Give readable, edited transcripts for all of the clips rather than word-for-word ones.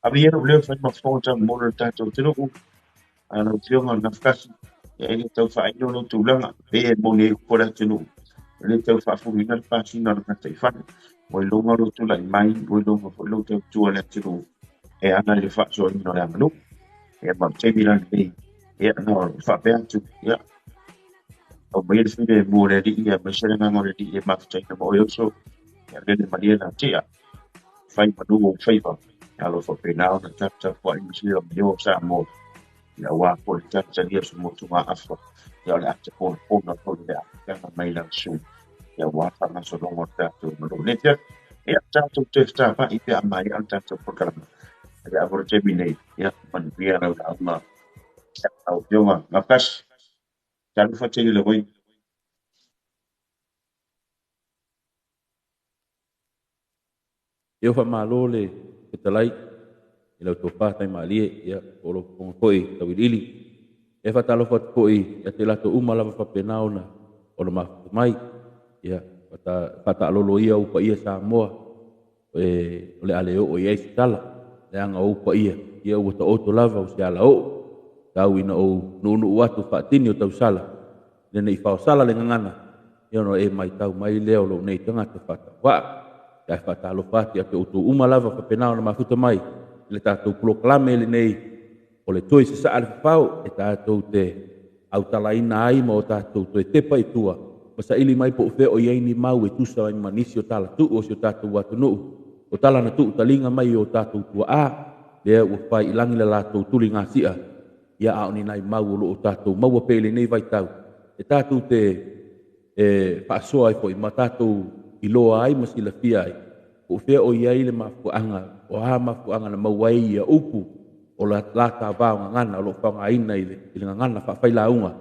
Había no leo fai mafota mo le tatou tino u ana tionga na fkasi ya ele tau fa ino no tulanga e mo le kola tino ele tau fa fu mina pa sina na tai fa mo longa ro tu lai mai mo longa fo lo tau tu ala tino e ana le fa so ino la manu e ma te mira ni e ana fa pe atu ya o mai le fide mo le di ya ma sele na mo le di e ma fa na mo yo so ya le maria na tia fai ma du fai fa alo fa pe na na tap tap wa imi si yo sa mo ya wa po ta dia su mo tu ma afa ya le ate po na po le ya na mai la su ya wa fa na so longo ta tu mo le te ya ta tu te sta pa i pe mai al ta tu programa ya vor te bine ya man via na ma ya au yo ma pas ta lu fa te le voi Ia wha malo le ke talai i lau tō pātai maalie ia o lo ponga koe tawirili. E whatalo what koe ia te lato umalawa whapenao na o lo mafutu mai. Ia whata alolo ia upa ia sa moa o le ale o i eisi tala. Le anga upa ia ua ta oto lava o se ala o. Tau ina o nunu uatu whaatini o tau sala. Nene i whao sala le ngangana. Ia no e mai tau mai leo lo nei tangata whata. Waa. Ia whatalo whati ake utu umalawa whapenao na mafuta mai. Le tātou proklame le nei o le toi se saa le whao e tātou te au talaina ai ma o tātou toi tepa i tua. Masa ili mai po uwhe o iaini mau e tusa ai manisi o tala tuu o si o tātou watu nuu. O tala na tuu talinga mai o tātou tua a. Lea ua whai ilangi le lātou tuli ngā sia. Ia au ni nai mau o o tātou mau a pele nei vai tau. E tātou te whaasoa ai po i ma tātou i loa ai masila fia ai. O fea o iai le mafuanga, o ha mafuanga na mawai ia upu, o la lata vao ngana, o lo whanga ina i le ngana whawhai launga.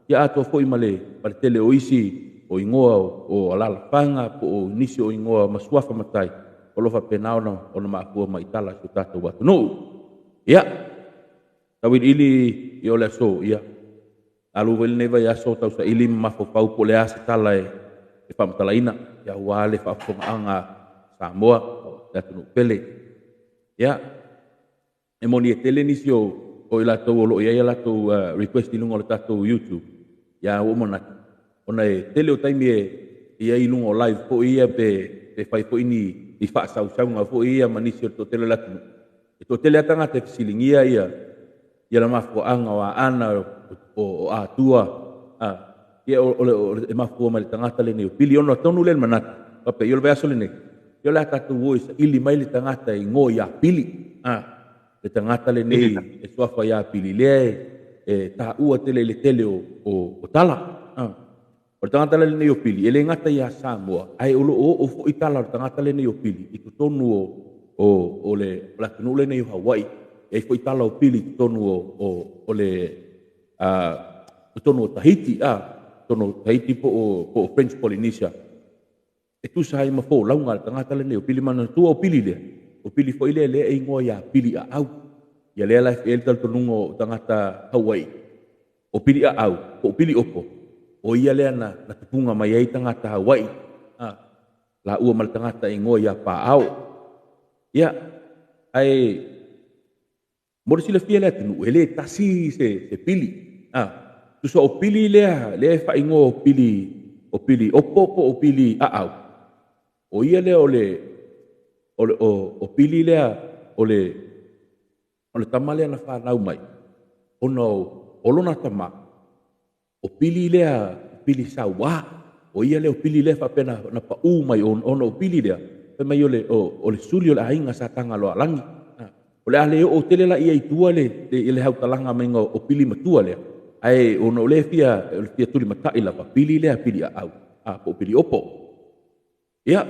Ia ato fo i male, pare tele o isi, o ingoa o alala whanga, po o nisi o ingoa masuafa matai, o lo whapenao na, o na maafua maitala so tātou watu. No, ia, tawin ili i o le aso, ia. Alu wele neva ia so tau sa ili mafopau po le asa tala e whamatala ina, ia wale whafonga anga, Samoa, tatu pele. Ya, emoni tele ni sio o ila to lo ia ila to request ilungo le tatu YouTube. Ya o mona ona tele o taimi ia ilungo live po ia pe fai po ini i fa sa nga po ia manisi to tele latu. To tele atanga te silingia ia la mafo anga wa ana o atua. Ia o mafo mal tangata le ni pili ono tonu le manat. Pape yo le vaso le ni. Yo la tatu voice ili mai le tangata i ngo ya pili le tangata le nei e suafa ya pili le ta ua tele le tele o tala o tangata le nei o pili ele ngata ya Samoa ai o fo i tala o tangata le nei o pili i tonu o le la tunu le nei o Hawaii e fo i tala o pili tonu o le tonu o Tahiti tonu Tahiti po French Polynesia e tu sai ma fo launga tangata le o pili mana tu o pili le o pili fo ile le e ngoa ya pili a au ya le la el tal tonungo tangata Hawaii o pili a au o pili opo o ia le na tupunga mai ai tangata Hawaii la ua mal tangata e ngoa ya pa au ya ai mo sile fia le tunu ele tasi se pili tu so o pili le fa ingo o pili opo o pili a au o ia le o pili lea o le tamale na whanau mai o lona tama o pili lea pili sawa o ia le o pili lea whapena na pa u mai ono o pili lea pe mai o le suli o le ainga sa tanga loa langi o le ale o tele la ia i tua le hau talanga menga o pili matua lea ai ono le fia tuli matai la pa pili lea pili a au po pili opo ia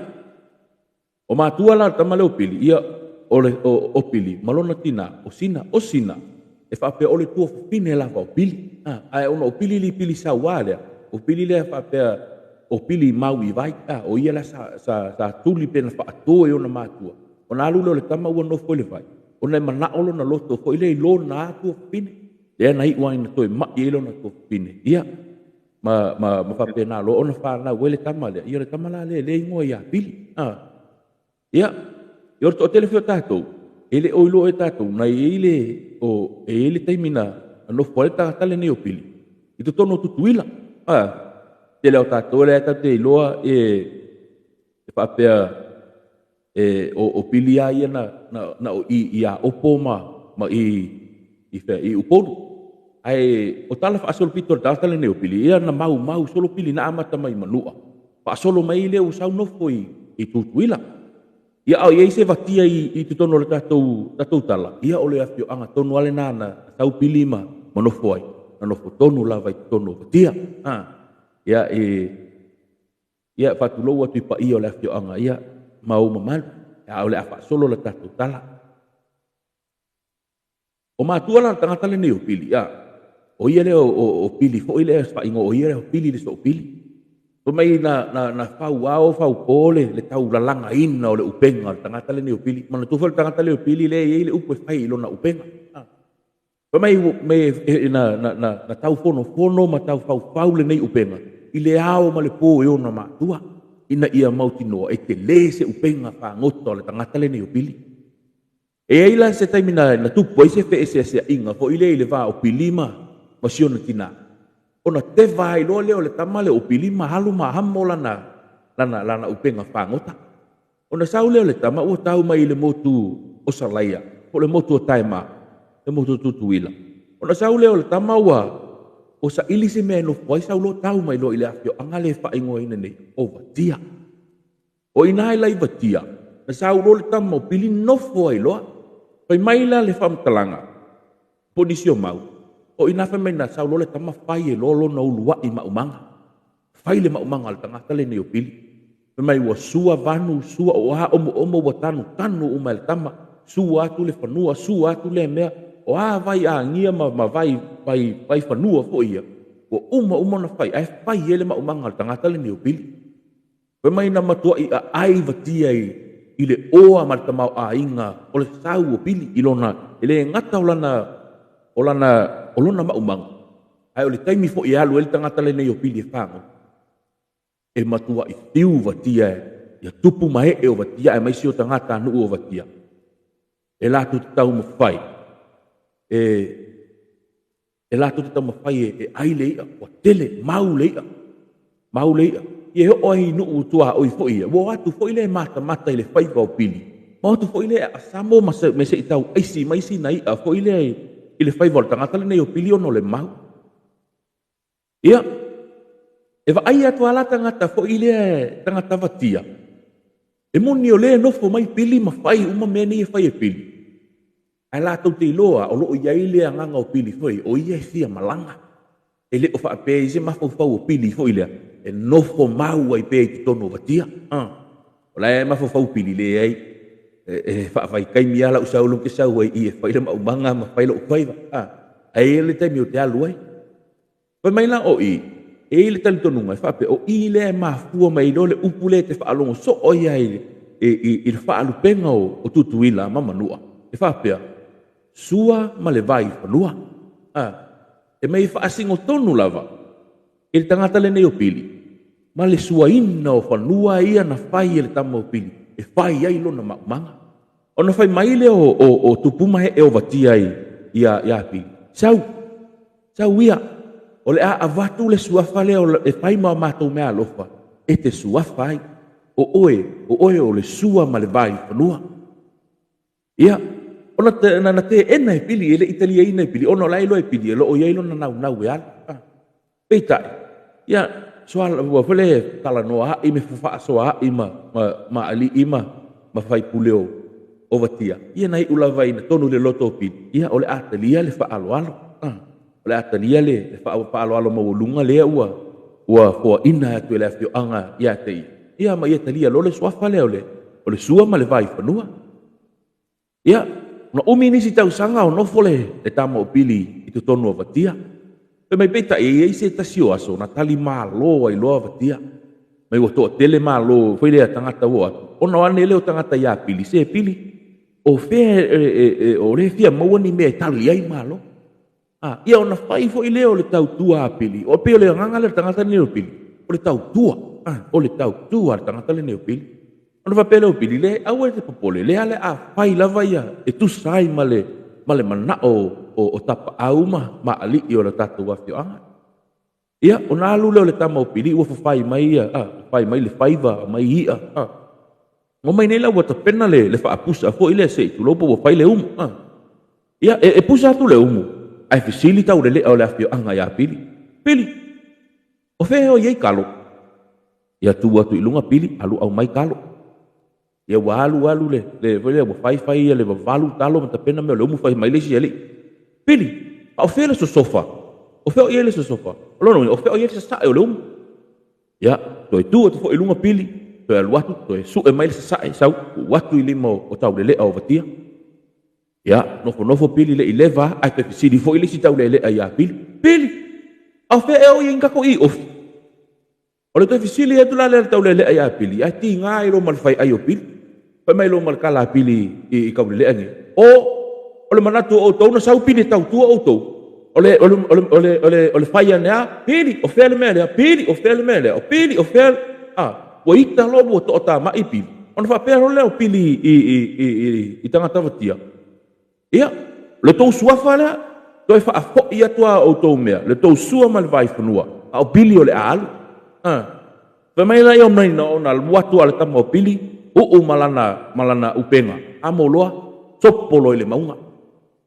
o matua la tamale o pili ia o pili malona tina o sina e fa pe ole tu fine la o pili ai ono o pili li pili sa wale o pili le fa pe o pili mau i vai o ia la sa tuli pena fa to e ona matua ona lu le tama o no fo le vai ona mana olo na loto fo ile lo na tu fine le na i wa ina to ma i lo na to fine ia ma fa pena lo ona fa na wele tamale ia le tamala le ngo ia pili ia yo to telefon tato ele o ilo e tātou, na ele taimina, no fole tangata le nei o pili. I to tono tutuila. Te leo tātou le ata te iloa whapea o pili a ia na i a opo ma i uponu. Ai o tala whaasolo pito le tangata le nei o pili, ia na mau solo pili na amata mai manua. Whaasolo mai leo usau nofo i tutuila. Ia au ia se vatia i te tono le tātou tala. Ia ole afio anga tonu ale nana tau pili ma manofo ai. Na nofo tonu lava i tono vatia. Ia whatulou atu i pa ia ole afio anga. Ia mau mamalu. Ia ole a whaasolo le tātou tala. O mātua la tangata le nei o pili. O ia le o pili. Fo ile e whaingo o ia le o pili le so o pili. O mai na fau pole le tau lalanga ina o le upenga le tangata le ni o pili. Mana tufa le tangata le o pili le le upe fai ilo na upenga. O mai na tau fono ma tau fau le nei upenga. I le ao ma le po e ona mātua. Ina ia mautinoa e te le se upenga wha ngoto le tangata le ni o pili. E eila se taimina na tupo i se fe se inga fo i le va o pili ma siona tina. Ona te vai lo leo le tamale o pili mahalo mahamo lana upenga whangota. Ona sau leo le tama ua tau mai le motu o salaia, o le motu o taima, le motu tutuila. Ona sau leo le tama ua o sa ili se mea no fwai sau lo tau mai lo ile afio angale whaingo ina nei o vatia. O ina lai vatia, na sau lo le tama o pili no fwai loa, pai maila le whamtalanga, ponisio mau. O ina fa mena sau le tama fai e lolo na ulua i maumanga. Fai le maumanga le tangata le nei o pili. Mai ua sua vanu, sua o a omo wa tanu uma le tama. Sua atu le fanua, sua atu le mea. O a vai a ngia ma vai fanua fo ia. O uma na fai, ai fai ele maumanga le tangata le nei o pili. Mai na matua i a ai vatia i le oa ma le tamau a inga o le sau o pili ilona. Ele ngata o lona maumanga. Ai o le taimi fo i alu ele tangata le nei o pili e whango. E matua i tiu vatia ia tupu mai o vatia e maisi o tangata anu o vatia. E lātu te tau mawhai. E lātu te tau mawhai e ai leia, o tele, mau leia. I e o ai nuu tua o i fo ia. Wo atu fo i le mata i le whaiva o pili. Ma atu fo i le asamo me se i tau aisi maisi na ia fo i le whaiva o tangata le nei o pili ono le mau. Ia. E wa ai atu ala tangata fo i le tangata vatia. E moni o le nofo mai pili ma whai uma mea nei e whai e pili. Ai la tau te iloa o loo iai le anganga o pili foi o ia e fia malanga. E le o wha pe i se mafau o pili foi lea. E nofo mau ai pe i te tono vatia. O la e mafau pili le ai. E wha whai kai miala usau lo ke sau ai i e whai le maumanga ma whai lo ukwaiva. Ai le taimi o te alu ai. Pai mai la o i. E le tali tonunga e whape o i le mafua mai lo le upule te whaalongo so o ia i le whaalu penga o tutuila mamanua. E whapea. Sua ma le vai whanua. E mai whaasingo tonu lava. E le tangata le nei o pili. Ma le sua ina o whanua ia na whai e le tama o pili. E whai ai lo na maumanga. O na whai mai le o tupuma he e o vatia ia pili. Sau ia. O le a avatu le suafa le o e whai ma mātou mea alofa. E te suafa ai. O oe o le sua ma le vai whanua. Ia. Ona na te ena e pili, ele italia ina e pili, ono lai lo e pili, lo o iailo na nau e ala. Peitai, ia, soal, ua whele tala noa hai me whawha soa hai ma ali ima, ma whai puleo o vatia. Ia nei ulawai na tonu le loto pili, ia ole atalia le whaaloalo. Ole atalia le whaaloalo mawolunga lea ua fua ina atu ele afio anga ia te ia. Ia ma ia talia lo le suafa lea ole sua ma le vai whanua. Ia, na umi nisi tau sanga o nofo le tama o pili i tu tonu o vatia. Pe mai peta e se tasio aso na tali malo ai loa vatia. Mai o toa tele malo foi le tangata o atu. Ona ane leo tangata ia pili se pili. O fe o le fia mawani me tali ai malo. Ia ona fai foi leo le tau tua a pili. O pe le nganga le tangata ni o pili. O le tau tua. O le tau tua le tangata le ni o pili. Ona whapele o pili le, au e te popole le ale a whai lava ia, e tu sai male mana o tapa au ma ali i o la tatu wafi anga. Ia, ona alu leo le tama o pili, ua whai mai ia, whai mai le whaiva, mai ia, Ngo mai nei la ua tapena le whaapusa, fo ile se i tulopo ua whai le umu, Ia, e pusa atu le umu, ai fisili tau le lea o le afio anga ia pili. Pili, o whea o iei kalo. Ia tu atu ilunga pili, alu au mai kalo. Ia wa alu le ua whai ia le wawalu talo ma tapena mea le umu whai mai le si ali. Pili, a o whea le so sofa. O whea o iei le so sofa. O lono, o whea o iei le sa o le umu. Ia, toi tu atu fo ilunga pili, toi alu atu, toi su e mai le sa sau, watu i lima o tau le lea o vatia. Ia, nofo pili le i leva, ai te fisili fo ili si tau le lea ia pili. Pili, a o whea o iei ngako i ofi. O le toi fisili e tu la le tau le lea ia pili, ai ti ngā i lo malwhai ai o pili. Pai mai lo malkala pili i kau le lea nge. O le manatu o tau na sau pili tau tua o tau. O le whaia nea, pili, o whea le mea lea, pili, o whea le mea lea, o pili, o whea, o ita lobo o to'o tā mai pili. O na whapea ro leo pili i tangata watia. Ia, le tau suafa lea, toi whaafo i atua o tau mea, le tau sua ma le vai whanua, a o pili o le alu. Pai mai lai o mnei na o na watu ale tama o pili, malana upenga, amoloa, sopolo i le maunga.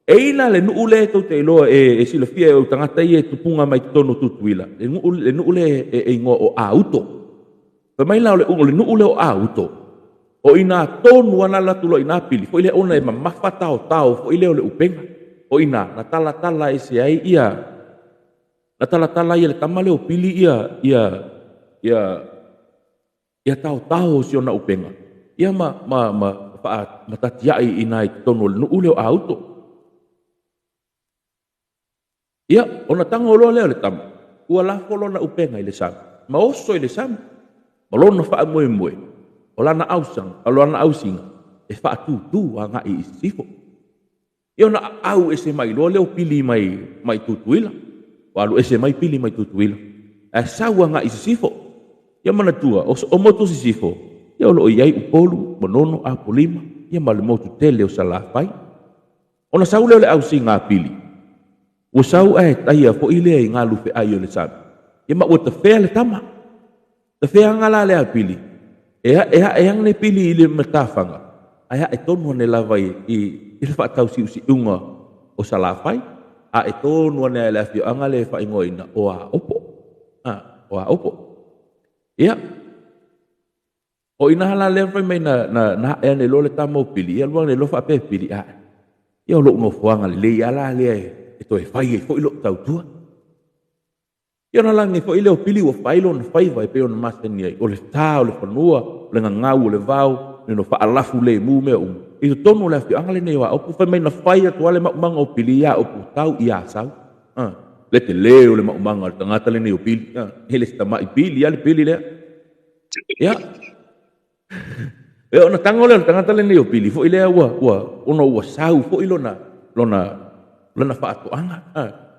E ina le nuu le tau te iloa e sila fia e o tangata i e tupunga mai tono tutuila. Le nuu le e ingoa o auto. Pai mai lai o le nuu le o auto. O ina tonu ana la tulo ina pili. Fo ile ona e mamafa tao, fo ile o le upenga. O ina, na tala e se ai ia. Na tala ia le tamale o pili ia tao si ona upenga. Ia matatiai ina i tonu le nuu le o auto. Ia, ona tango loa leo le tamu. Ua lafo lona upenga i le samu. Ma oso i le samu. Ma lona wha moe. O lana ausang, o lana ausinga. E wha tutu a ngai i sifo. Ia ona au ese mai loa leo pili mai tutuila. Walu ese mai pili mai tutuila. E sau a ngai i sifo. Ia mana tua, o moto si sifo. Ia olo iai upolu, monono a polima. Ia male motu tele o salafai. Ona sau leo le ausinga a pili. Ua sau e taia fo ile ai ngā lupe ai o le sabi. Ia ma ua ta whea le tama. Ta whea ngala le a pili. E ang ne pili i le matawhanga. Ai e tonu ne lawai i le whaatau si unga o salafai. A e tonu ne le awhio anga le whaingoina o a opo. O a opo. Ia. O ina hala le whai mai na ea ne lo le tama o pili. Ia luang ne lo wha pe pili. Ia o lo no fuanga le le ala le ai. E toi whai e fo ilo tau tua. Ia na langi fo ileo pili o whailo na whaiva e peo na maseni ai. O le tā, o le whanua, o le ngangau, o le vau, ni no whaalafu le mu mea I to tono le fi angale ne wa opu whai mai na whai atu ale maumanga o pili ia opu tau ia sau. Le te leo le maumanga le tangata le ne o pili. Hele sta mai pili, ia le pili lea. Ia. E ona tango le tangata le ne o pili. Fo ilea ono ua sau, fo ilona, lona whaatoanga.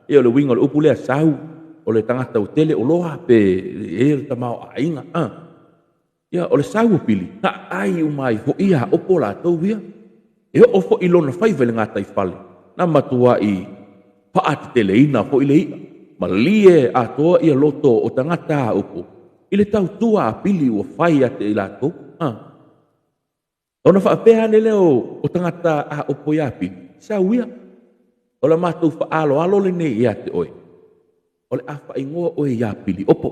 Ia le winga le upu lea sau. O le tangata o tele o loha pe e le tamao a inga. Ia o le sau pili. Na ai umai fo ia opo la tau ia. E o fo ilona whai vele ngā taifale. Na matua I paati tele ina fo ile ia. Ma lie a toa ia loto o tangata a opo. Ile tau tua a pili o whai a te ila tau. O na whaapea ne leo o tangata a opo ia pili. Sau ia. O la mātou whaalo le ne ia te oe. O le awha ingoa o ia pili opo.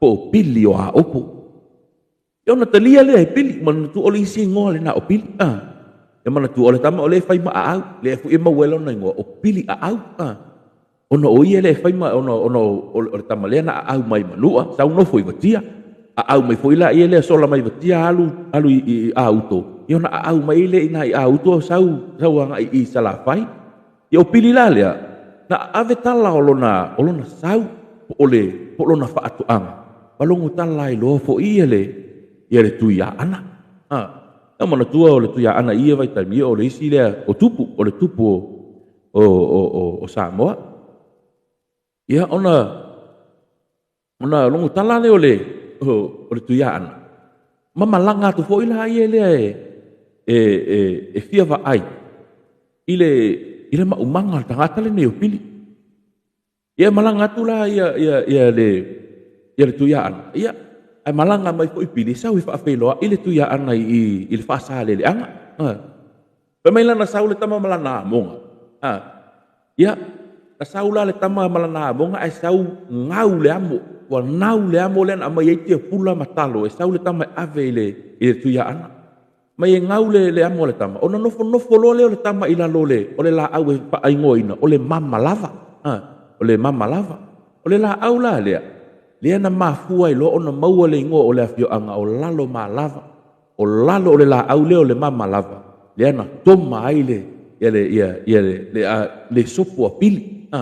Po pili o a opo. E ona talia lea e pili. Mana tu ole isi ingoa le na o pili. E mana tu ole tama ole whai ma a au. Le e fu e mawela ona ingoa o pili a au. Ona o ia le e whai ma ona ole tama lea na a au mai manua. Sau no fo I watia. A au mai fo ila ia lea sola mai watia alu I a auto. E ona a au mai le ina I a auto sau anga I salafai. E o pili la lea. Na ave tala olona sau po lona whaatoanga. Palongo tala I loa fo ia le tuia ana. Na mana tua o le tuia ana ia vai taimi o le isi lea o le tupu o Samoa. Ia ona longo tala le o le tuia ana. mamalanga tu foi la ia le e fia va ai ile maumanga tangata le neo pili ia malanga tu la ia le tuyaan ia ai malanga mai foi pili sau fa felo ile tuyaan ai ile fa sale le anga pemaila na saule tama malana monga ia na saula le tama malana monga ai sau ngau le amo wa nau le amo le na mai tie pula matalo e saule tama ave ile tuyaan mai ngau le amo le tama ona nofo lo le tama ila lole ole la au pa ai ngoina ole mama lava ole mama lava ole la au la le na mafua ilo ona maua le ngo ole afio anga o lalo ma lava o lalo ole la au le ole mama lava le na toma ai le sopo pili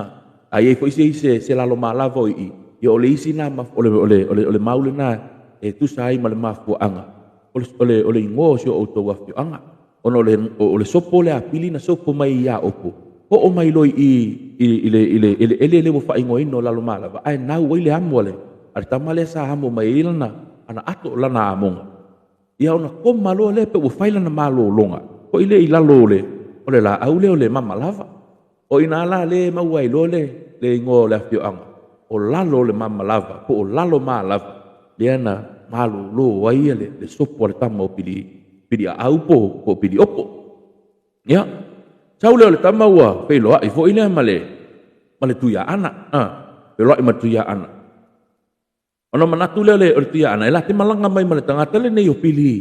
ai foi se lalo ma lava i ole isi na ole maule na e tu sai ma le mafua anga ole ngo sio o to afio anga ona ole sopo le apili na sopo mai ya opo o mai loi ile mo fa ingo ino lalo ma lava ai na wile amole ar tamale sa hamo mai ilana ana ato lana amonga ia ona ko malo le pe o faila na malo longa ko ile ilalo le ole la aule ole mama lava o ina la le mawai lo le ngo le afio anga o lalo le mama lava ko o lalo ma lava dia na malo lo wai le sopo le tamo pili au po pili opo ya saule le tama wa pelo ai fo ile male tuya ana pelo ai matuya ana ono manatu le tuya ana ela te malanga mai male tangata le nei o pili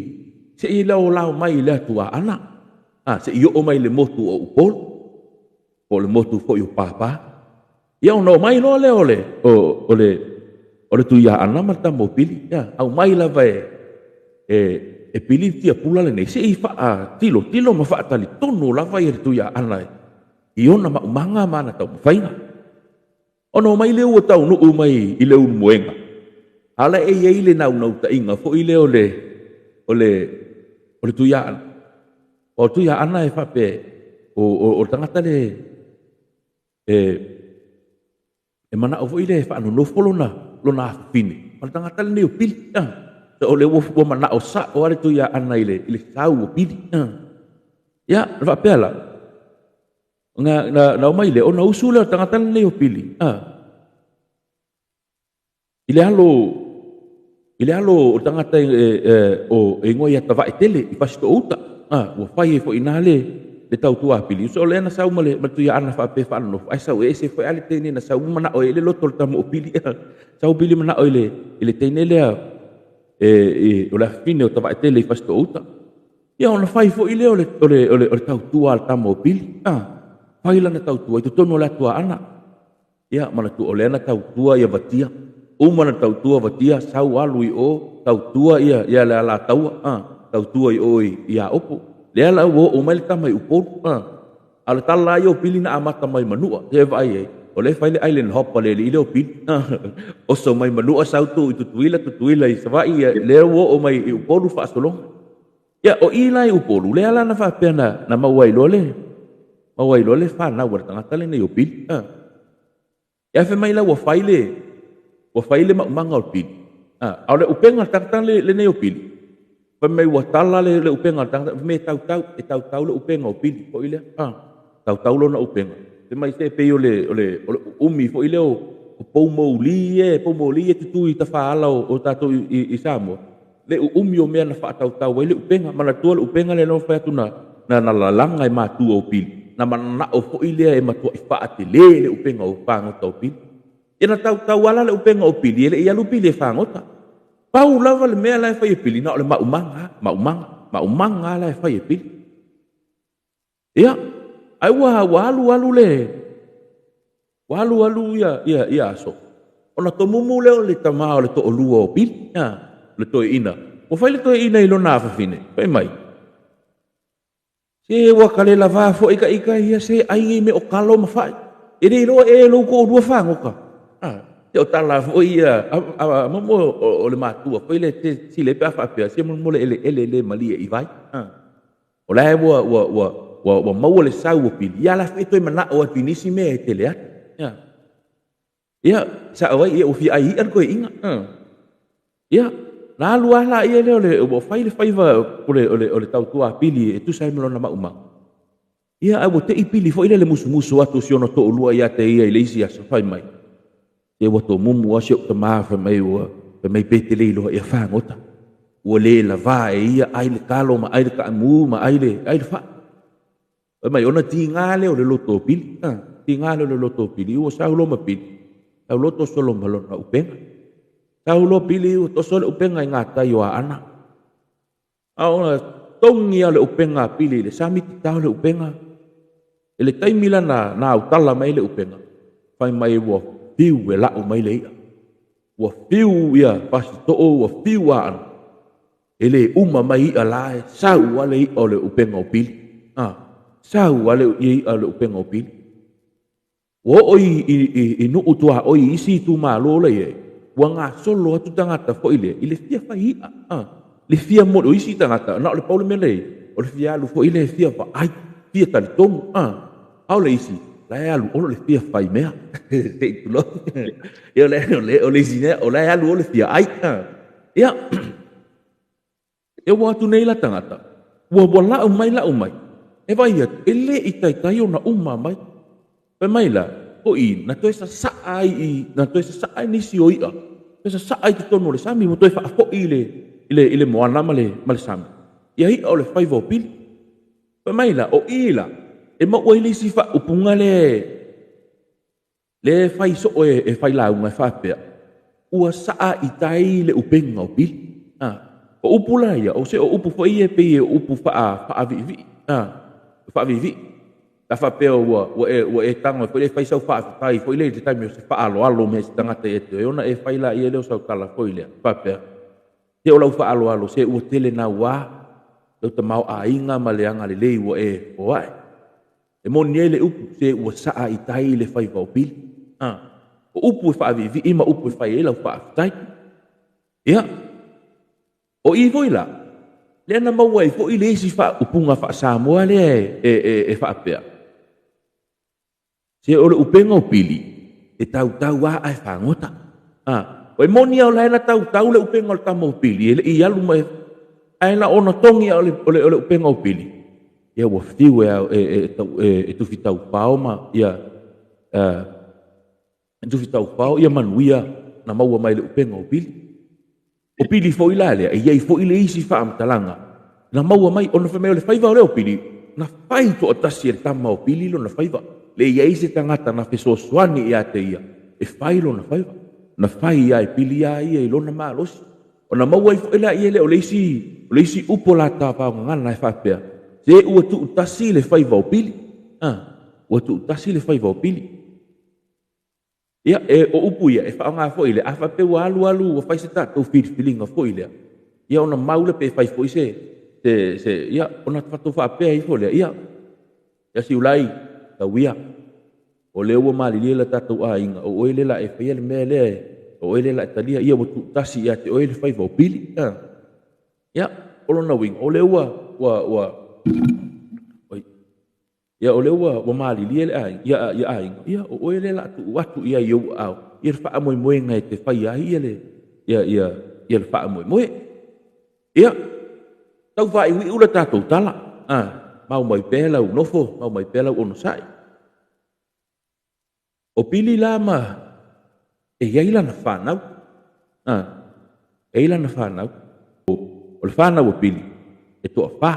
se ila o lao mai le tua ana se io o mai le motu o upol o le motu fo yo papa ia ono mai lo le ole tuya ana male tamo pili ya au mai la vai e pili tia pula le nei se i fa tilo ma fa tali tono la vai tu ya ana i ona ma manga mana tau fainga ono mai le o tau no mai i le un moenga ala e ile na ta inga fo ile ole tu ya o tu ya ana e fa pe o tangata le e mana o fo ile fa no folona lona fini o tangata le ne pili o le wo mana o sa o ale tu ya ana ile sau o pili ya va pela nga na mai le ona usula tangata le o pili ile halo o tangata o ngoia tava tele i fasto uta o fai fo inale le tau tua pili so le na sau male tu ya ana fa pe fa no ai sau ese foi ale tene na sau mana o ile lotol tamo o pili sau pili mana o ile tene le o la fine o tava tele i fasto uta ia ona fai fo ile ole tau tua al tamo pili fai la na tau tua i tono la tua ana ia mana tu ole na tau tua ia vatia mana tau tua vatia sau alu i o tau tua ia la tau tua i o ia opo le la o mai tamai upo ala tala yo pili na amata mai manua e vai ole fai le island hop le ile o pili o so mai manua sau tu tuila i savai le o mai upo fa solong ya o ilai upo le ala na fa pena na mawai lole fa na wa tanga tale ne yo pili ya fe mai la wa fai le manga o pili ole upenga tang le ne yo pili fa mai wa tala le upenga tang me tau le upenga o pili ko ile tau lo na upenga te mai se pe ole umi fo ile o pomo li tu i ta fa ala o tato i samo le umi o me na fa tau le upenga mana tu le upenga le no fa tu na lalanga ma tu o pili na mana o fo ile e ma tu i fa ate le upenga o fa ngota o pili ina tau ala le upenga o pili le ia lu pili fa ngota pau lava le mea lai fa i pili na ole maumanga lai fa i pili ia ai walu le walu ia so ona to mumu le tama le to olua o pili le to ina o fai le to ina i lona fa fine pai mai se wa kale lava fo ika ia se ai me o kalo ma fai ire lo ko dua fa ngoka te o tala fo ia mo o le matua foi le te si le pa fa pia se mo le mali i vai o la wa mau le sau o pili ia la feto mana o finisi me te le ia sa awai ia o fi ai an ko inga ia na lua la ia le o fai va ole tau tua pili e tu sai melona ma. Ia ai te ipili fo ile le musu atu si ono to lua ia te ia ile isi asa fai mai. Te wa to mumu asio te mafa mai wa pe mai pete le lo ia fa ngota. Ua le la va e ia ai le kalo ma ai le ka mu ma ai le fa. E mai ona ti ngale o le loto pili. Ti ngale o le loto pili o sa lo ma pili. Sa loto solo malona upenga. Sa lo pili o to solo upenga ngata yo ana. Au tongi le upenga pili le sami ti tau le upenga. Ele taimila na utala mai le upenga. Fai mai wo fiu e la mai le ia. Wo fiu ia pasi to wo fiu an. Ele mai ia lae sau ale o le upenga o pili. Sau ale i ale upenga o pili. Wo i nu utua oi isi tu malo le ye. Wa nga solo atu tangata fo ile fia fai le fia mo isi tangata na le paule mele o le fia lu fo ile fia fa ai fia tali tomu au le isi la alu o le fia fai mea te tulo yo le sine o la alu o le fia ai ya e wa tu nei la tangata wa la umai e vai ele itai tai ona mai pe mai la o i na toi sa ai na toi sa ai ni si oia sa sa ai to no le sami mo toi fa fo ile mo ana male sami ia hi o le fai vo pil pe mai la o ila e mo o ile si fa upunga le fai so e fai la unga fa pe ua sa i tai le upenga o pil o upula ia o se o upu fo ie pe o upu fa vi fa vi la fa pe o e tango fo le fai so fa tai fo ile te tai me se fa alo me tanga te e ona e fai la ia le so kala fo ile fa pe te o la fa alo se o tele na wa o te mau a inga ma le anga le lei o e o ai e mo niele upu se o sa i tai le fai va pil o upu fa vi ima upu fa ele o fa tai ia o i voila le na mau ai fo ile si fa upunga fa sa mo le e fa pe se o le upenga o pili e tau wa ai fa ngota o mo ni o la na tau le upenga o tamo pili ele i alu mai ai na ona tongi o le upenga o pili ia wo fiu e tu fitau pau ma ia tu fitau pau ia manuia na mau mai le upenga o pili fo ilale ia fo ile isi fa am talanga na mau mai ona fa mai le faiva o le o pili na fai to tasi e tama o pili lo na faiva le ia isi tangata na feso swani ia te ia e fai lo na faiva na fai ia e pili ia e lo na malos ona mau ai fo ila ia le o le isi upola ta pa ngana na fa pe se ua tu tasi le faiva o pili ua tu tasi le faiva o pili ia e o upu ia e fa nga fo ile afa pe walu o fai se ta to feeling fo ile ia ona maule pe fai fo se ia ona fa to fa pe ai fo le ia ya si ulai ta wia o le o mali le la ta to a inga o ile la e fa ile mele o ile la talia ia o tu tasi ia te o ile fai fo pili ia o na wing o le wa ia o le wa mali le ia o ele la tu watu ia yo au ia fa mo ngai te fai ia le ia fa mo ia tau vai wi ula tatu tala mau mai pela u nofo mau mai pela u no sai o pili lama e ia ila na fanau e ila na fanau o le fanau o pili e to fa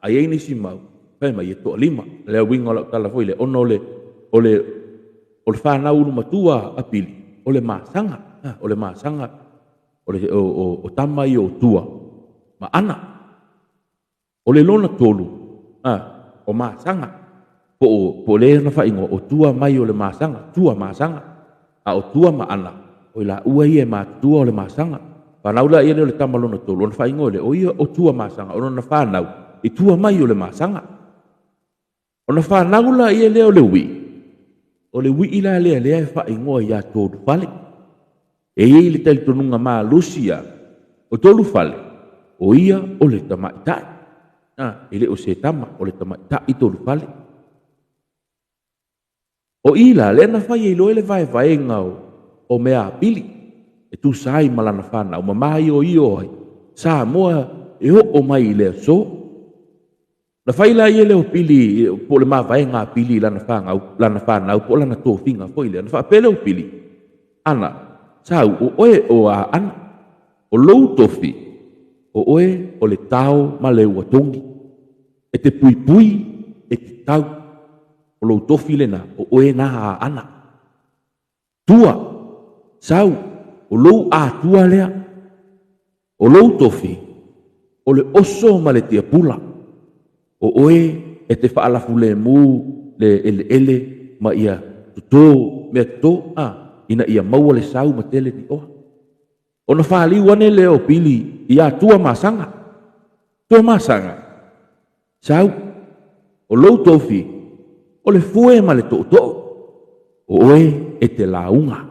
ai ni si mau kai mai e to lima le winga la tala foi le ono le o le fanau lu matua a pili o le masanga o tama i o tua ma ana o le lona tolu o masanga po le na fa ingo o tua mai o le masanga o tua ma ana o la ua ia ma tua o le masanga pa laula ia le tama lona tolu on fa ingo le o ia o tua masanga o na fanau i tua mai o le masanga ona fa naula ia le o le wi ila le fa ingo ia todo fale e ile tel tonunga ma lucia o tolu fale o ia o le tamaita ile o se tama o le tamaita i tolu fale o ila le na fa ile vai ngau o mea pili e tu sai malana whana, o mamai o io ai, sa moa e o mai le so, na whaila ia leo pili, po le mawai ngā pili lana whana, po lana tō whinga fo ile, na whapele o pili, ana, sa o oe o a ana, o lou tofi, o oe o le tau ma le uatongi, e te pui pui, e te tau, o lou tofi le na, o oe na a ana, tua, sau, o lou a tua lea, o lou tofi, o le oso ma le tia pula, o oe e te whaalafu le mu, le ele ma ia tuto, mea tuto, ina ia maua le sau ma tele ni oa. O na whaali wane le o pili, ia tua masanga, sau, o lou tofi, o le fue ma le to'o, o oe e te launga,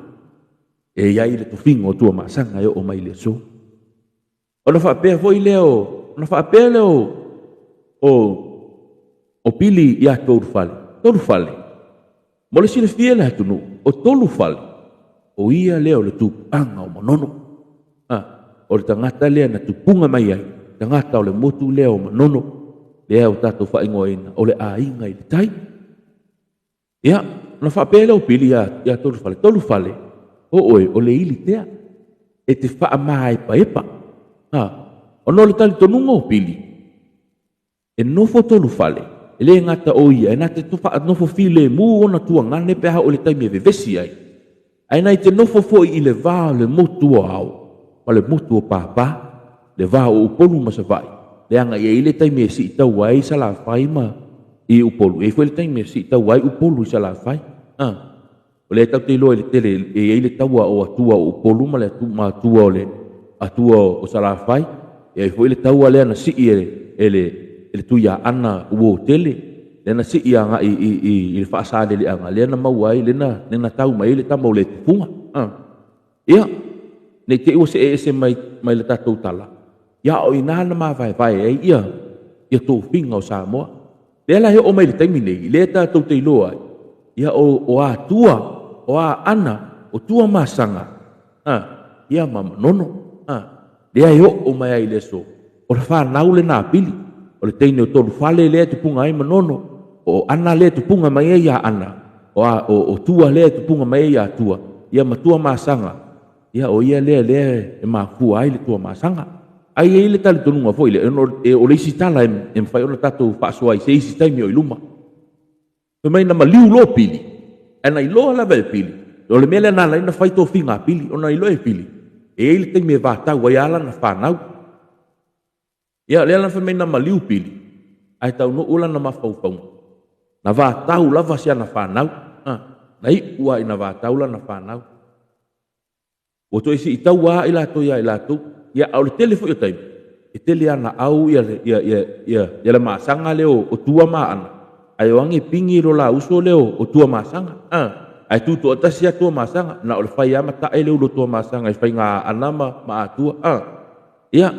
e iai le tofinga o tua masanga e o mai le so. O na whapea foi leo, na whapea leo, o pili ia tolu fale, mo le sile fie le hatunu, o tolu fale, o ia leo le tupanga o manono, o le tangata lea na tupunga mai ai, tangata o le motu leo manono, lea o tato whaingoina, o le ainga i le tai, ia, na whapea leo pili ia tolu fale, o oe, o le ili tea, e te wha mai pa epa, o no le tali tonunga o pili, e nofo tolu fale, e le ngata o ia, e na te tofa nofo file mu ona tua ngane peha o le taimi e vevesi ai. Ai nai te nofo foi i le vā le motu o au, ma le motu o pāpā, le vā o upolu masavai, le anga i le taimi e si tau ai sa la fai ma i upolu, e foi le taimi e si tau ai upolu sa la fai. O le tau te ilo e le tele, e le taua o atua o upolu, ma le atua o le atua o sa la fai, e foi le taua le ana si ele tuia ana uo tele lena si ia nga i le faasale le anga lena mauai lena tau mai le tamo le funga ia ne te o se mai le tatou tala ia o ina na ma vai ai ia to finga o Samoa le la he o mai le taimi nei le tatou te loa ia o a tua o a ana o tua masanga ia mama nono le ai o mai ai le so o fa nau le na pili o le teine o tolu fale lea tupunga ai manono, o ana lea tupunga mai ia ana, o tua lea tupunga mai ia tua, ia matua masanga, ia o ia lea e mafua ai le tua masanga. Ai e le tali tonunga foi, o le isi tala e mwhai ona tatou whaasua ai, se isi taimi o iluma. Pe mai na maliu lo pili, ana i loa lava e pili, o le mele nana ina whai tō whinga pili, ona i loa e pili, e le taimi e vātau ai ala na whanau, ia le ala mai na maliu pili ai tau no ula na mafau na va tau lava sia na whanau na i ua ina va tau la na whanau o to isi tau wa ila to ia au le telefo yo tai e tele ana au ia le masanga leo o tua ma ana ai wangi pingi ro la uso leo o tua masanga ai tu to tasia tua masanga na o le fai ama ta ele lo tua masanga ai fai nga anama ma atua ia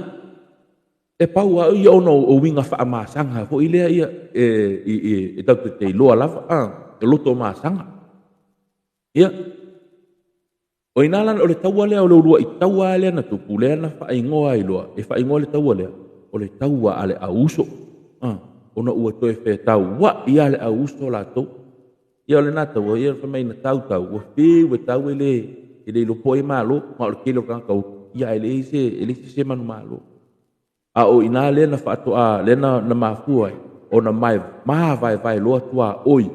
e pau a ia ono o winga wha masanga fo ilea ia e tau te loa lava e loto masanga ia o inalan o le taua lea o le urua i taua lea na tupu lea na wha ingoa i loa e wha ingoa le taua lea o le taua ale a uso ona ua toe whe tau wa ia le a uso la tau ia o le nata ua ia wha mai na tau ua whiu e tau e le lopo e malo ma o le kilo kankau ia ele se manu malo a o ina le na fato le na mafua o na mai vai loa tua oi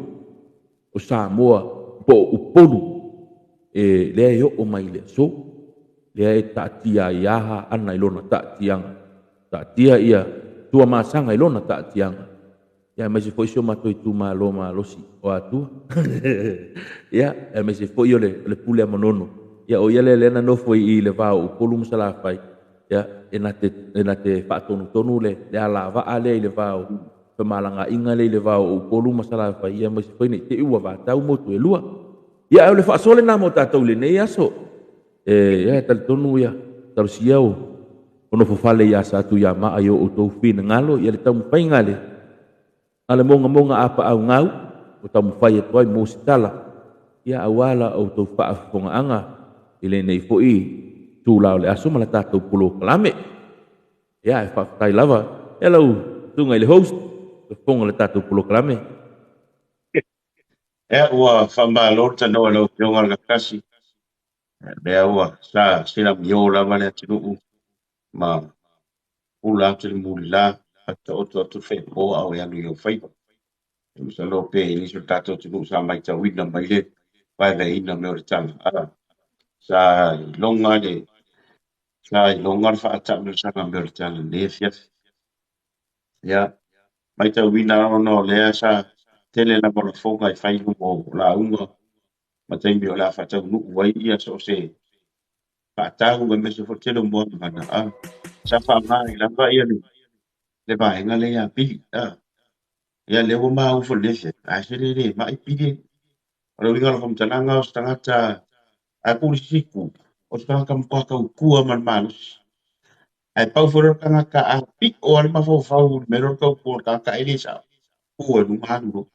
o Samoa po upolu e le yo o mai le so le tatia iaha ana ilona tatia ia tua masanga ilona tatia ia mai se foi so matoi tu malo si o atu ia mai se foi yo le pule manono ia o ia le na no foi i le va upolu msala fai ya ena te whaatonu le ala wa ale le vau pe malanga inga le vau o polu masala fa ia mo se foi ni te ua va tau mo tu elua ia le whaasole na mo tatou le nei aso ia tal tonu ia tal siau ono fo fale ia sa tu ia ma ayo o tou fin ngalo ia le tamu pai ngale ale monga apa au ngau o tamu fai toi mo sitala ia awala o tou whaafonga anga ile nei foi tūlau le aso ma le tātou pulo kalame. Ia e whakatai lava. E lau tunga i le host. E whonga le tātou pulo kalame. E ua whamalo tano alo pionga la kasi. Lea ua sa sila mio la vale atu ma ula atu le muli la ata oto atu whai o au e anu i o whaiva. Sa lo pe i niso tātou tunu sa mai tau ina mai le vai le ina meo le tala. Sa longa le sa longa le whaata meo sanga meo le tala le fiaf. Ia mai tau ina ono lea sa tele na bola fonga i whai o la unga. Matai meo la whaatau nuku wai ia so se whaatau me me se fotelo mo mana. Sa whaamai la vai ia le vai nga le ia pili. Ia le o maa ufo lese. A se le mai pili. Ora winga la famtananga o stangata a kurisiku. O stangata mpaka ukua man manus. Ai pau fora kanga ka a pik o ale mafau fau mero kau por kaka elisa. Ua nu manu.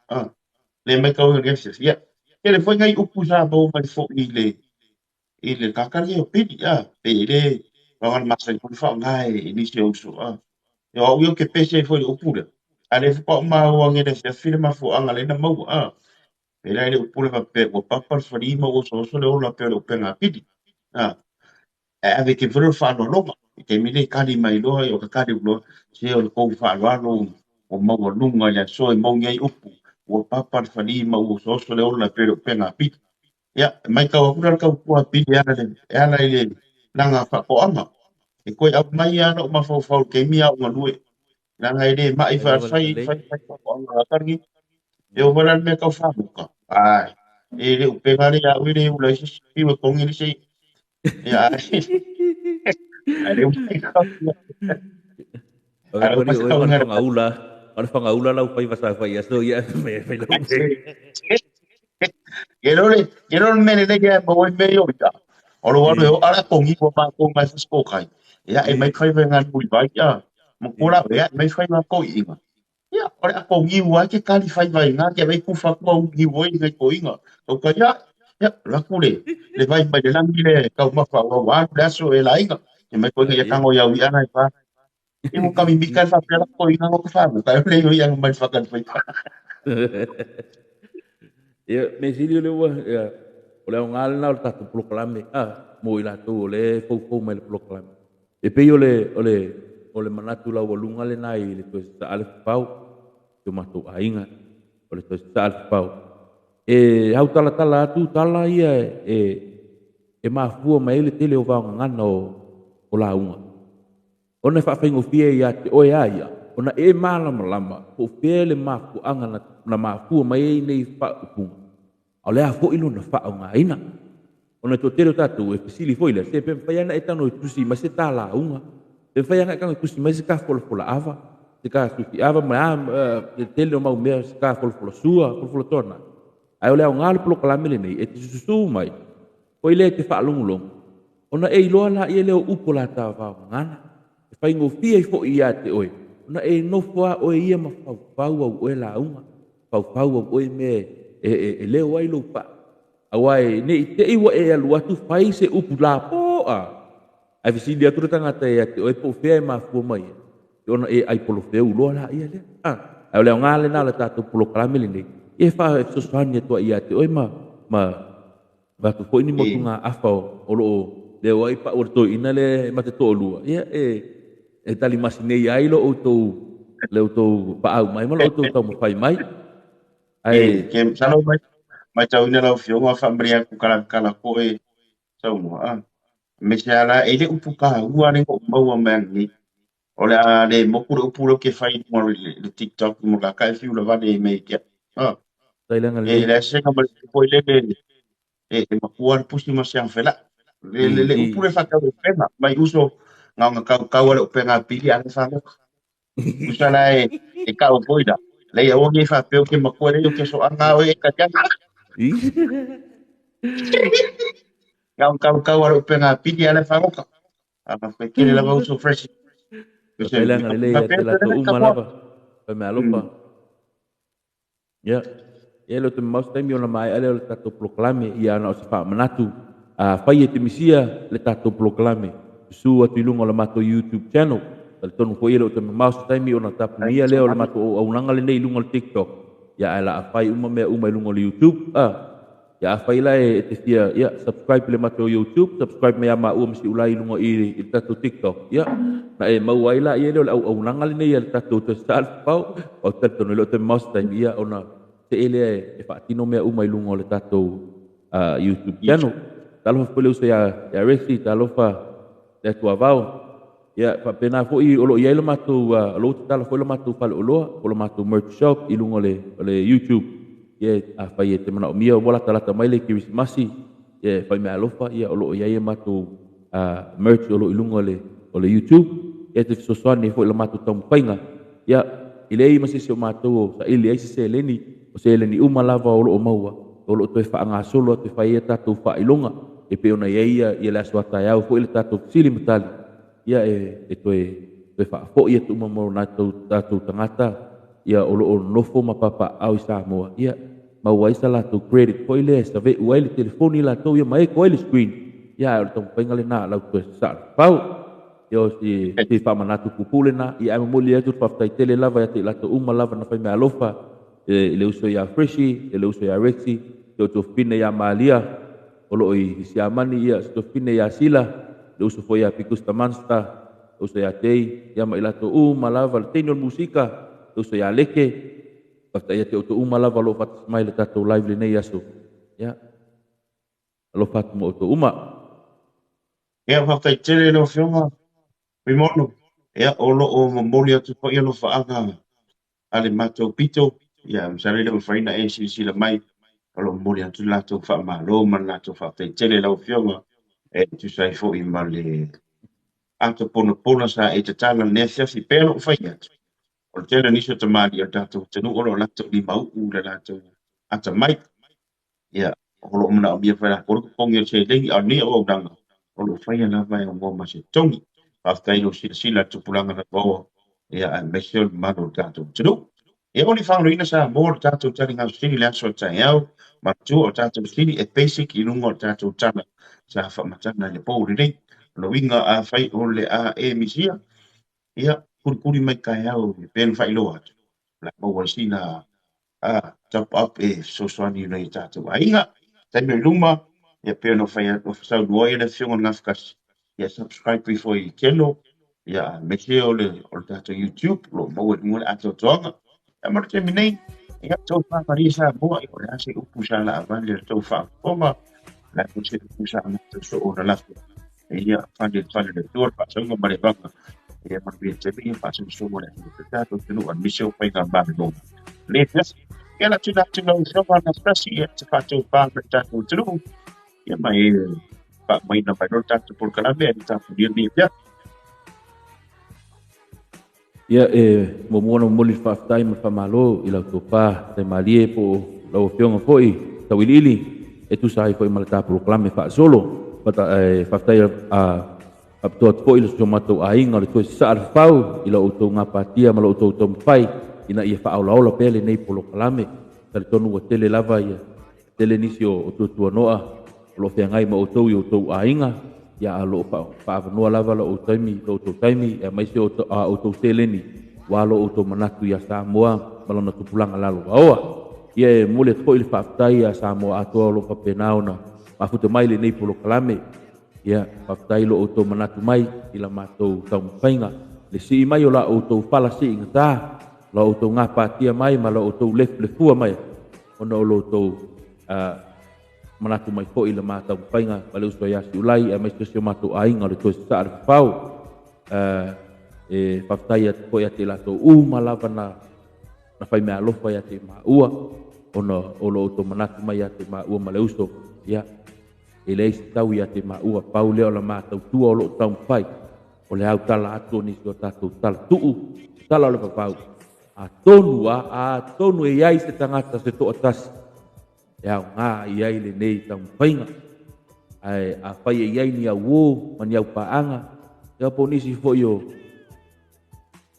Le mai kau ngese. Ia. Ele foi ngai upu sa bau mai fo i le kaka le o pili. Pe le wangan masa kuri fau ngai inisi o usu. Ia o wio ke pese foi upu le. Ale fo ma wangere se firma fo angale na mau. Pela ele upule va pe o papa farima o so le ola pe o penga pidi. Ave ke vero fa no longa. Ke mile kali mai loa o ka kali lo se o ko fa lo o mo o lunga ya so e mo ngai upu. O papa farima o so le ola pe o penga pidi. Ya mai ka o ka ku pidi ana ile nanga fa o ama. E ko ap mai ana o ma fa ke mi a o lue. Nanga ile mai Ai fa lava le fai talei. fai fa o nga kargi. E o varan me ka fa buka. Ai. Ele o pegare ya wile o la si o kongi ni sei. Ya. Ale o ka. O e Ale o pari o e ka ngana ngar. whangaula. Ngana whangaula lau whai wasa whai aso ia me whai lau me. Ke no me ne ke mo me yo ya. O lo wa o ala kongi ko pa ko mai fo kai. Ya e mai kai venga bui vai ya. Mo ko la ya mai fai ma ko i. Ya, ora ko ngi wa ke kali fai vai nga ke vai ku fa ko ngi wo ngai ko inga. O ka ya, ya la kule. Le vai mai le langi le ka ma fa wa da so e la inga. E mai ko ngi ya kango ya wi ana fa. E mo kami bikan fa pela ko inga ko fa. Ka le yo yang mai fa kan fai. Ia me sili le wa ia o le ngal na o tatu proklame mo ila tu le fo mai le proklame e pe o le manatu la o lunga le nai le to sa al pau tu matu ainga o le to sa al pau e hau tala tu tala ia e ma fu mai le tele o va ngana o la unga ona fa fengo fie ia te o ia ona e mala malama o fele ma fu anga na ma fu mai nei fa upunga o le a fo ilo na fa o ngaina ona to tero tatu e fisili foi le se pe fa yana etano tusi ma se tala unga pe fa yana kan tusi ma se ka fol ava se ka tusi ava ma de tele ma me se ka fol sua fol tona ai o le o ngal plo kala mele nei e tusu mai foi le te fa long ona e ilo la ia le upola ta va ngana e fa ingo fie fo ia te oi ona e no fa o ia ma fa o e la unga fa o e me e leo ai lo pa awai ne te iwa e alu atu fai se upu la po ai visi dia tu tanga te ate o po fe ma fu mai e ona e ai polo fe ulo la ia le ai le ngale na le tatu polo krameli ni e fa so sani to ia te o ma tu foi ni mo tunga afa o lo le wai pa orto ina le ma te to lua ia e tali masine ai lo o to pa au mai ma lo to mo fai mai ai Ke salo mai tau ina la fio ma fa bria ku kala ko e tau mo Me se ala e le upu ka ua ne ko mau ma ni. Ole a le mo ku ke fai mo le TikTok mo ka ka fiu la va de me ke. tai langa E le le se ka mo ko e ma kuan pusi ma se fela. Le upu le fa ka o pena mai uso nga ka o pena pili ana fa mo. Usa la e ka o poida. Le o ngi fa pe o ke ma ko le o ke so anga o e ka ja. Nga o pena pili ana fa mo. Apa pe ke le la uso fresh. o tai langa le ia te lato uma lava pa me alopa ya ia lo te mas taimi ona mai ale o tato proklame ia ana o se wha manatu fai e te misia le tatou proklame su atu ilunga o le matou YouTube channel tale tonu foi le o te mouse taimi ona tapunia lea o le matou aunaga lenei ilunga o le TikTok ia e la afai uma mea uma ilunga o le YouTube ia afai la e te fia ia subscribe le matou YouTube subscribe mea maua masi ulai ilunga i le tatou TikTok ia na e mau ai la ia le o le aunaga lenei le tatou te salpau o tale tonu le o te mouse taimi ia ona te ele e faatino mea uma ilunga o le tatou YouTube channel talofa pele usa ya resi talofa te tuavao ia faapena foʻi o loo iai le matou lou tatala foi le matou faleʻoloa o le matou merch shop i luga o le YouTube ia afai e te manaʻomia ua latalata mai le kirisimasi ia fai mea alofa ia o loo iai e matou merch o loo i luga o le YouTube ia te fesoasoani foʻi le matou taumafaiga ia i leai masisi o matou o saʻili ai seseleni o seleni uma lava o loo maua o loo toe faagasolo te fai ia tatou faailoga e pe ona ia le aso ataeau foʻi le tatou fesili matali ia e toe faafoʻi atu uma mo tatou tagata ia o loo nofo ma papaau i Samoa ia maua isa latou credit foʻi lea saveʻu ai le telefoni i latou ia maeko ai le screen ia o le taumafaiga lenā lau toe saʻalafau ia o si faamanatu pupu lenā ia amamoli atu faafetaitele lava ia te i latou uma lava na fai mea alofa e le uso ia freshi e le uso ia rexi te o tofine ia malia o loo i siamani ia tofine ia sila le uso foi ia pikusta mansta le uso ia tei ia ma i latou uma lava le teini o le musika le uso ia leke afta ia te o uma lava loo fatasmai le tatou live lenei aso ia alo fatu mo o uma ia faafetaitele lo fioga mimono ia o loo momoli atu foʻi alo faaga a le matou pito ia masale le mafaina e silasila mai o loo momoli atu latou faamālō ma latou faafetaitele lau fioga e tusai foʻi ma le ato ponapona sa e tatala lenei afiafi pea loo fai atu o le tele nisi o tamali o tatou tanuu o loo latou limauʻu le latou atamai ia o loo manaʻomia fai lapolopopogi o selegi aonia o aunaga o loo faia lava e aumoa ma se togi faafetai lo silasila tupulaga na vaoa ia ae maise o le mamalo o le tatou tanuu ia o le fagaloina sa mo le tatou taligafesili le aso taeao matua o tatou sili e basic i luga o le tatou tala sa faamatana i le pou lenei loiga a fai o le a e misia ia kurikuri mai kaeao e pena faailoa atu la maua sila tap up e sosoani nei tatou aiga taimi o i luma ia pea no fai o fasaunoa ia le fioga le gafakasi ia subscribe i foi telo ia mese o le tatou YouTube lo maua luga le atoatoaga ia ma le taimi nei ia tou faamalia sa moa i o le a se upu sa laavali le tou faafofoga la ko se upu sa matou so ona lafu ia fale le tua faasauga ma le vaga ia manuia temi ia faasausoga le tatou tunuu a mise o faiga maleloma le fiasi ia la tuna usoga na frasi ia te fatou pa le tatou tunuu ia mai faamaina mai lo tatou polokalame e tapulia ni pea ia momuana momoli faafetai ma le faamālō i lautou pā taimalie po lau afioga foʻi tauiliili e tusa ai foʻi ma le taproklame faasolo faafetai apatoa atu foʻi le so matou aiga o le toe saʻa le fafau i lo outou gapatia ma lo outou taumafai ina ia faaolaola pea lenei polokalame talitonu ua tele lava ia tele nisi o tuatuanoa o loo feagai ma outou i outou aiga ia a loo faavanoa lava lo outou taimi e maise outou teleni ua lo outou manatu ia Samoa ma lona tupulaga lalo aoa ia e moli atu foʻi le faafetai a Samoa atoa o loo faapena ona mafuta mai lenei polokalame ia faafetai lo outou manatu mai i la matou taumafaiga le sii mai o la outou fala siigatā la outou gapatia mai ma la outou lefulefua mai ona o loutou manatu mai foʻi le mataumafaiga ma le uso iasi ulai e maisi o matou aiga o le toe saʻa le fafau e faafetai atu foʻi ate latou uma lava na fai mea alofa ia te maua ona o lo outou manatu mai ia te maua ma le uso ia e leai se tau ia te maua pau lea o la matautua o loo taumafai o le au tala atu o nisi o tatou tala tuu tala o le fafau atonu e iai se tagata se toʻatasi e aogā i ai lenei taumafaiga ae afai e iai ni auō ma ni aupaaga ia po nisi foʻi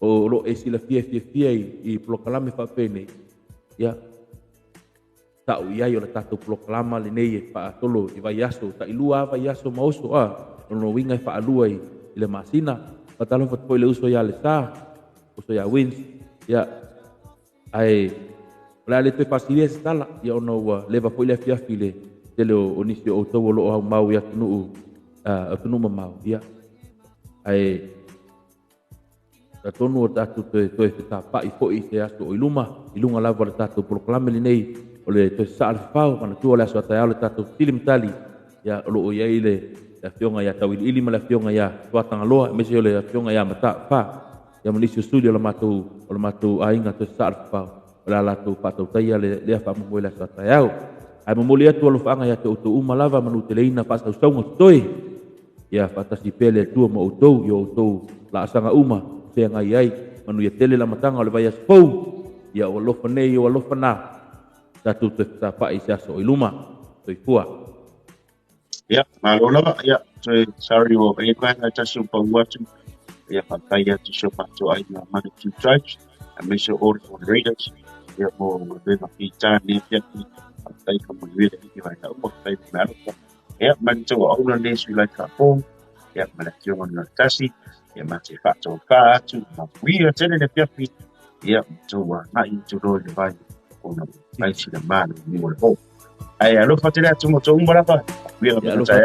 o loo e silafiafiafia i polokalame faapene ia ta'u iai o le tatou proklama lenei e fa'atolo i vai aso ta'ilua vai aso mauso lono winga e fa'alua i le masina patalofa foi le uso ia le sa uso ia wins ia ai la le te fasilia se tala ia ono leva foi le fiafi le tele o nisi o tau lo au mau ia tunu mau ia ai ta tonu o tatu te ta pa i foi te aso o ilunga lava le tatu proklama lenei o le te sa'al fau kana tu le aso ta le tatu tilim tali ya lo ia ile ya fionga ya tawil ili mala fionga ya tuatanga loa me se le fionga ya mata fa ya munisi studio le matu ainga te sa'al fau la la tu patu tai le fa mo le aso ta yau ai mo molia tu lo fanga ya te o uma lava manu te leina pa sa songa toi ya fatasi pele tu mo utou yo utou la sanga uma te ngai ai manu ya tele la matanga o le vai asfou ya o lofa nei o lofa na tatu te tapa i so iluma toi pua ya malola ya sorry o e kwa na tasu pa watu ya pantaya tu so pa to ai na mani tu tribes a me so all for raiders ya mo de na pita ni ya tai ka mo vile ki vai ta o tai na ya man to o na ne su lai ka po ya ma la tio na tasi ya ma te fa to ka tu ma wi ya tele ne piapi ya to wa na i to do le vai o na vai si na ma ni mo le ho ai alo fa tele tu mo to un bala pa wi ya lo fa